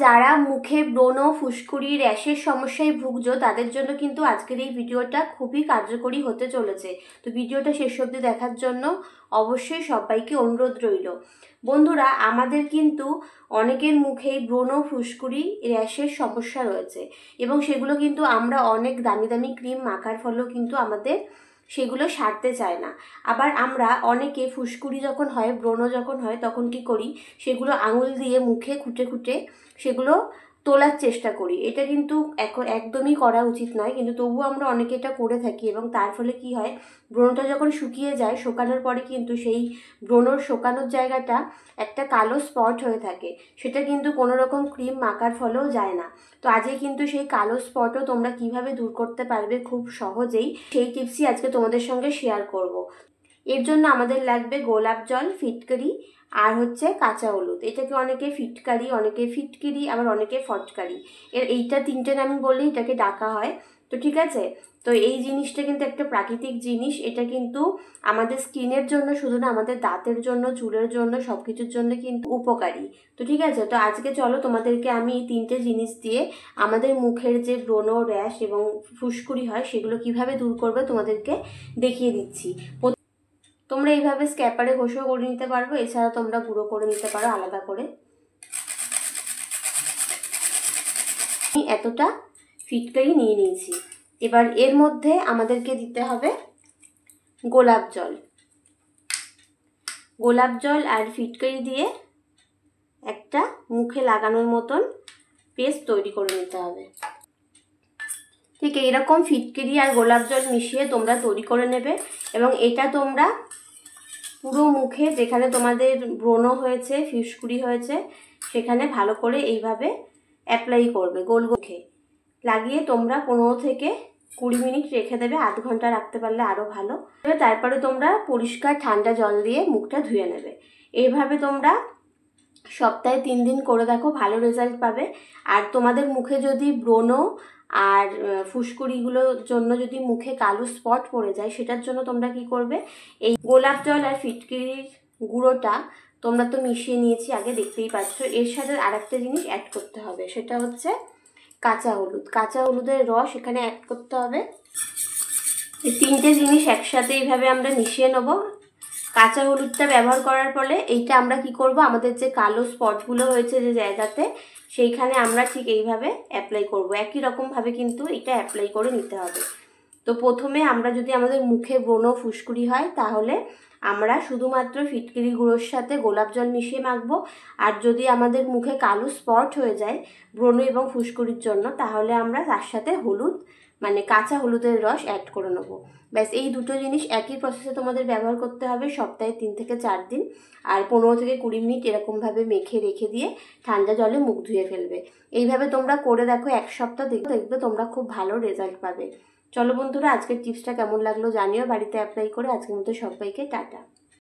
যারা মুখে ব্রণ, ফুসকুড়ি, র্যাশের সমস্যায় ভুগছো তাদের জন্য কিন্তু আজকের এই ভিডিওটা খুবই কার্যকরী হতে চলেছে। তো ভিডিওটা শেষ অবধি দেখার জন্য অবশ্যই সবাইকে অনুরোধ রইল। বন্ধুরা, আমাদের কিন্তু অনেকের মুখেই ব্রণ, ফুসকুড়ি, র্যাশের সমস্যা রয়েছে এবং সেগুলো কিন্তু আমরা অনেক দামি দামি ক্রিম মাখার ফলেও কিন্তু আমাদের সেগুলো সারতে চায় না। আবার আমরা অনেকে ফুসকুড়ি যখন হয়, ব্রণ যখন হয়, তখন কি করি, সেগুলো আঙুল দিয়ে মুখে খুঁটে খুঁটে সেগুলো তোলার চেষ্টা করি। এটা কিন্তু একদমই করা উচিত নয়, কিন্তু তবুও আমরা অনেকে এটা করে থাকি এবং তার ফলে কি হয়, ব্রণটা যখন শুকিয়ে যায়, শুকানোর পরে কিন্তু সেই ব্রণর শুকানোর জায়গাটা একটা কালো স্পট হয়ে থাকে। সেটা কিন্তু কোনো রকম ক্রিম মাখার ফলেও যায় না। তো আজকে কিন্তু সেই কালো স্পটও তোমরা কিভাবে দূর করতে পারবে খুব সহজেই, সেই টিপসই আজকে তোমাদের সঙ্গে শেয়ার করব। এর জন্য আমাদের লাগবে গোলাপ জল, ফিটকারি আর হচ্ছে কাঁচা হলুদ। এটাকে অনেকে ফিটকারি, অনেকে ফিটকিরি, আবার অনেকে ফটকারি, এইটা তিনটে নাম বলেই এটাকে ডাকা হয়। তো ঠিক আছে, তো এই জিনিসটা কিন্তু একটা প্রাকৃতিক জিনিস। এটা কিন্তু আমাদের স্কিনের জন্য শুধু না, আমাদের দাঁতের জন্য, চুলের জন্য, সব কিছুর জন্য কিন্তু উপকারী। তো ঠিক আছে, তো আজকে চলো তোমাদেরকে আমি এই তিনটে জিনিস দিয়ে আমাদের মুখের যে ব্রণ, র্যাশ এবং ফুসকুড়ি হয় সেগুলো কিভাবে দূর করবে তোমাদেরকে দেখিয়ে দিচ্ছি। তোমরা এইভাবে স্ক্যাপারে ঘষেও করে নিতে পারবো, এছাড়া তোমরা গুঁড়ো করে নিতে পারো আলাদা করে। আমি এতটা ফিটকারি নিয়ে নিয়েছি। এবার এর মধ্যে আমাদেরকে দিতে হবে গোলাপ জল। গোলাপ জল আর ফিটকারি দিয়ে একটা মুখে লাগানোর মতন পেস্ট তৈরি করে নিতে হবে। ঠিক এইরকম ফিটকারি আর গোলাপ জল মিশিয়ে তোমরা তৈরি করে নেবে এবং এটা তোমরা পুরো মুখে যেখানে তোমাদের ব্রণ হয়েছে, ফুসকুড়ি হয়েছে, সেখানে ভালো করে এইভাবে অ্যাপ্লাই করবে। গোল মুখে লাগিয়ে তোমরা 15 থেকে 20 মিনিট রেখে দেবে। আধ ঘন্টা রাখতে পারলে আরও ভালো। তারপরে তোমরা পরিষ্কার ঠান্ডা জল দিয়ে মুখটা ধুয়ে নেবে। এইভাবে তোমরা সপ্তাহে 3 দিন করে দেখো, ভালো রেজাল্ট পাবে। আর তোমাদের মুখে যদি ব্রণ আর ফুসকুড়িগুলোর জন্য যদি মুখে কালো স্পট পড়ে যায়, সেটার জন্য তোমরা কি করবে, এই গোলাপ জল আর ফিটকিরির গুঁড়োটা তোমরা তো মিশিয়ে নিয়েছি আগে, দেখতেই পাচ্ছ। এর সাথে আরেকটা জিনিস অ্যাড করতে হবে, সেটা হচ্ছে কাঁচা হলুদ। কাঁচা হলুদের রস এখানে অ্যাড করতে হবে। এই তিনটে জিনিস একসাথে এইভাবে আমরা মিশিয়ে নেব। কাঁচা হলুদটা ব্যবহার করার ফলে এইটা আমরা কি করব, আমাদের যে কালো স্পটগুলো হয়েছে যে জায়গাতে, সেইখানে আমরা ঠিক এইভাবে অ্যাপ্লাই করব। একই রকমভাবে কিন্তু এটা অ্যাপ্লাই করে নিতে হবে। তো প্রথমে আমরা যদি আমাদের মুখে ব্রণ, ফুসকুড়ি হয়, তাহলে আমরা শুধুমাত্র ফিটকিরি গুঁড়োর সাথে গোলাপ জল মিশিয়ে মাখবো। আর যদি আমাদের মুখে কালো স্পট হয়ে যায় ব্রণ এবং ফুসকুড়ির জন্য, তাহলে আমরা তার সাথে হলুদ, মানে কাঁচা হলুদের রস অ্যাড করে নেবো। ব্যাস, এই দুটো জিনিস একই প্রসেসে তোমাদের ব্যবহার করতে হবে সপ্তাহে 3 থেকে 4 দিন। আর 15 থেকে 20 মিনিট এরকমভাবে মেখে রেখে দিয়ে ঠান্ডা জলে মুখ ধুয়ে ফেলবে। এইভাবে তোমরা করে দেখো, 1 সপ্তাহ দেখবে তোমরা খুব ভালো রেজাল্ট পাবে। চলো বন্ধুরা, আজকের টিপসটা কেমন লাগলো জানিও বাড়িতে অ্যাপ্লাই করে। আজকের মতো সবাইকে টাটা।